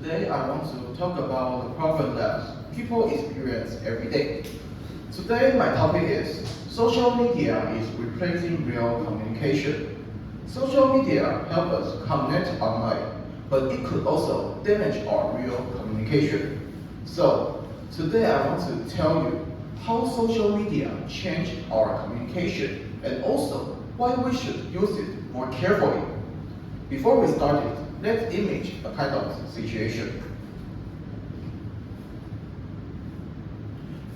Today I want to talk about the problem that people experience every day. Today my topic is social media is replacing real communication. Social media help us connect online, but it could also damage our real communication. So today I want to tell you how social media changed our communication and also why we should use it more carefully. Before we start it, let's image a kind of situation.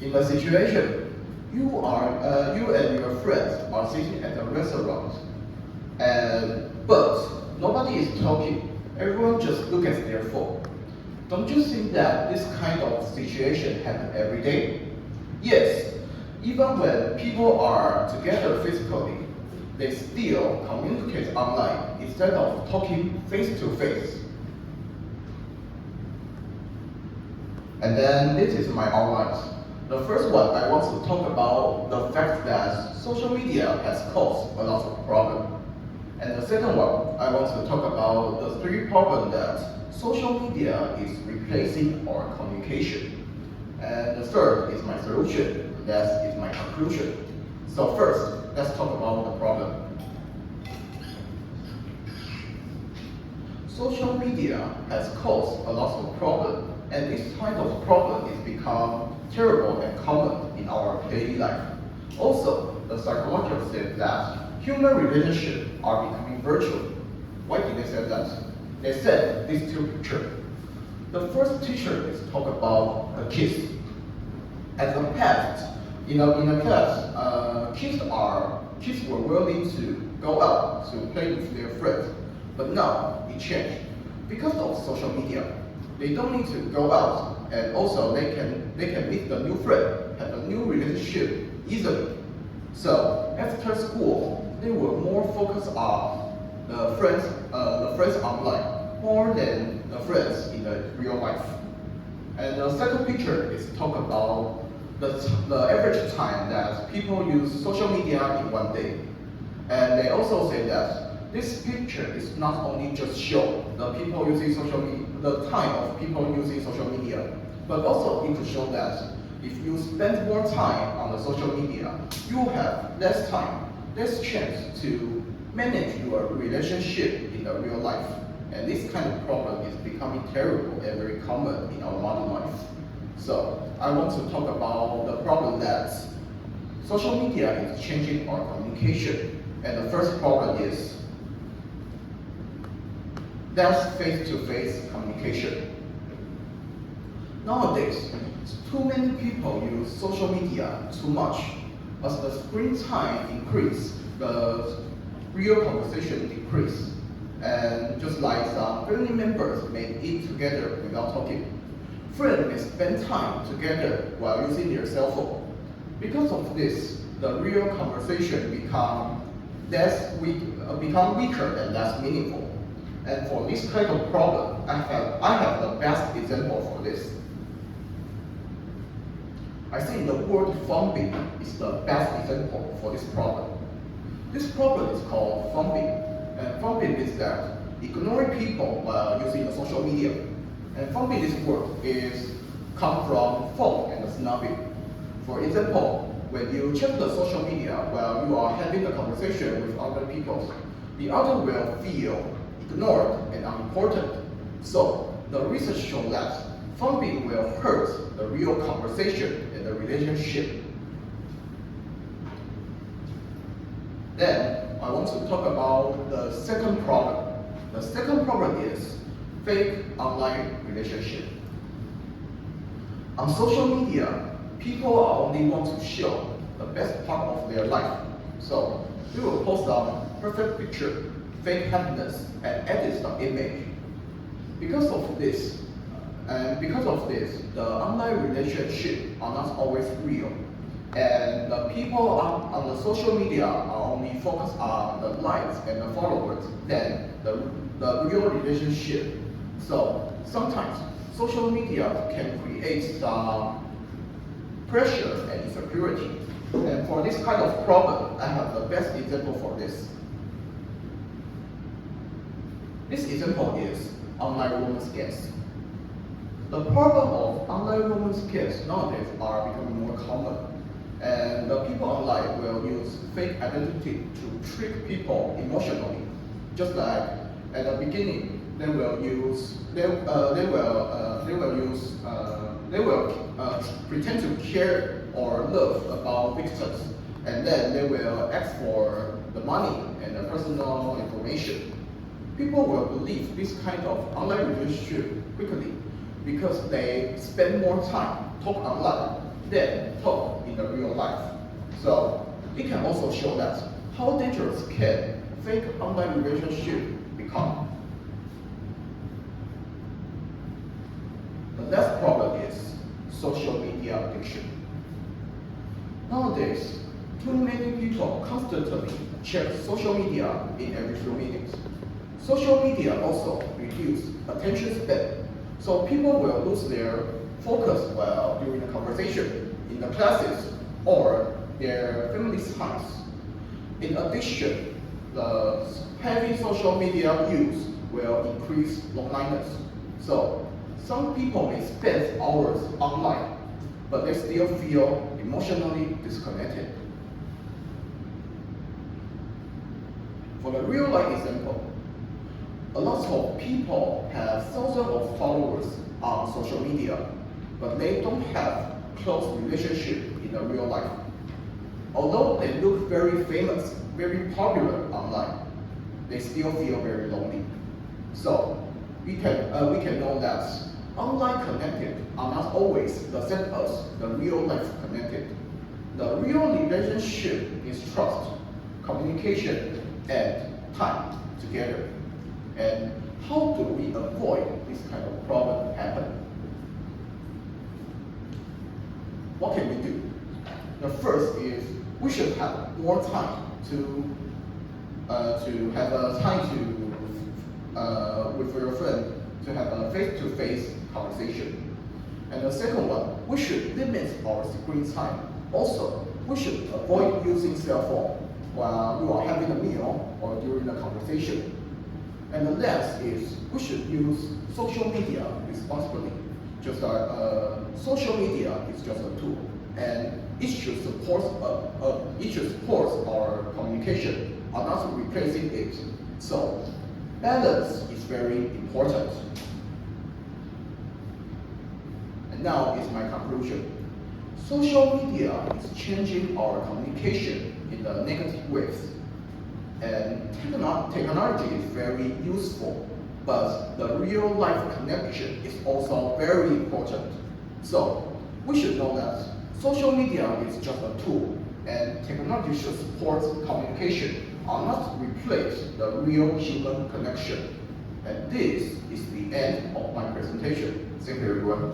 In the situation, you and your friends are sitting at a restaurant, but nobody is talking. Everyone just looks at their phone. Don't you think that this kind of situation happens every day? Yes, even when people are together physically, they still communicate online instead of talking face to face. And then this is my outlines. The first one, I want to talk about the fact that social media has caused a lot of problems. And the second one, I want to talk about the three problems that social media is replacing our communication. And the third is my solution, that is my conclusion. So first, let's talk about the problem. Social media has caused a lot of problems, and this kind of problem has become terrible and common in our daily life. Also, the psychologists said that human relationships are becoming virtual. Why did they say that? They said these two pictures. The first picture is talk about a kiss. At the past, in the past, kids were willing to go out to play with their friends, but now it changed. Because of social media, they don't need to go out, and also they can meet the new friend, have a new relationship easily. So after school, they were more focused on the friends online more than the friends in the real life. And the second picture is talk about the average time that people use social media in one day. And they also say that this picture is not only just show the people using social media, the time of people using social media, but also it could show that if you spend more time on the social media, you have less time, less chance to manage your relationship in the real life. And this kind of problem is becoming terrible and very common in our modern life. So I want to talk about the problem that social media is changing our communication. And the first problem is that's face-to-face communication. Nowadays, too many people use social media too much. As the screen time increase, the real conversation decrease. And just like some family members may eat together without talking, friends may spend time together while using their cell phone. Because of this, the real conversation become weaker and less meaningful. And for this kind of problem, I have the best example for this. I think the word thumbing is the best example for this problem. This problem is called thumbing. And thumbing is that ignoring people while using the social media. And thumbing, this word come from thumb and snubbing. For example, when you check the social media while you are having a conversation with other people, the other will feel ignored and unimportant. So the research shows that thumbing will hurt the real conversation and the relationship. Then I want to talk about the second problem. The second problem is fake online relationship. On social media, people only want to show the best part of their life. So we will post some perfect picture, fake happiness, and edit some image. Because of this, the online relationships are not always real. And the people on the social media are only focused on the likes and the followers than the real relationship. So sometimes social media can create some pressure and insecurity. And for this kind of problem, I have the best example for this. This example is online romance games. The problem of online romance scams nowadays are becoming more common, and the people online will use fake identity to trick people emotionally. Just like at the beginning, they will pretend to care or love about victims, and then they will ask for the money and the personal information. People will believe this kind of online relationship quickly because they spend more time talk online than talk in the real life. So it can also show that how dangerous can fake online relationship become. The last problem is social media addiction. Nowadays, too many people constantly check social media in every few minutes. Social media also reduce attention span, so people will lose their focus while during the conversation, in the classes, or their family's house. In addition, the heavy social media use will increase loneliness. So some people may spend hours online, but they still feel emotionally disconnected. For the real life example, a lot of people have thousands of followers on social media, but they don't have close relationship in the real life. Although they look very famous, very popular online, they still feel very lonely. So we can know that online connected are not always the same as the real life connected. The real relationship is trust, communication, and time together. And how do we avoid this kind of problem happen? What can we do? The first is we should have more time to have a time to with your friend to have a face-to-face conversation. And the second one, we should limit our screen time. Also, we should avoid using cell phone while you are having a meal or during the conversation. And the last is we should use social media responsibly. Just social media is just a tool, and it should support our communication, are not replacing it. So balance is very important. And now is my conclusion. Social media is changing our communication in the negative ways. And technology is very useful, but the real life connection is also very important. So we should know that social media is just a tool, and technology should support communication, are not replace the real human connection. And this is the end of my presentation. Thank you, everyone.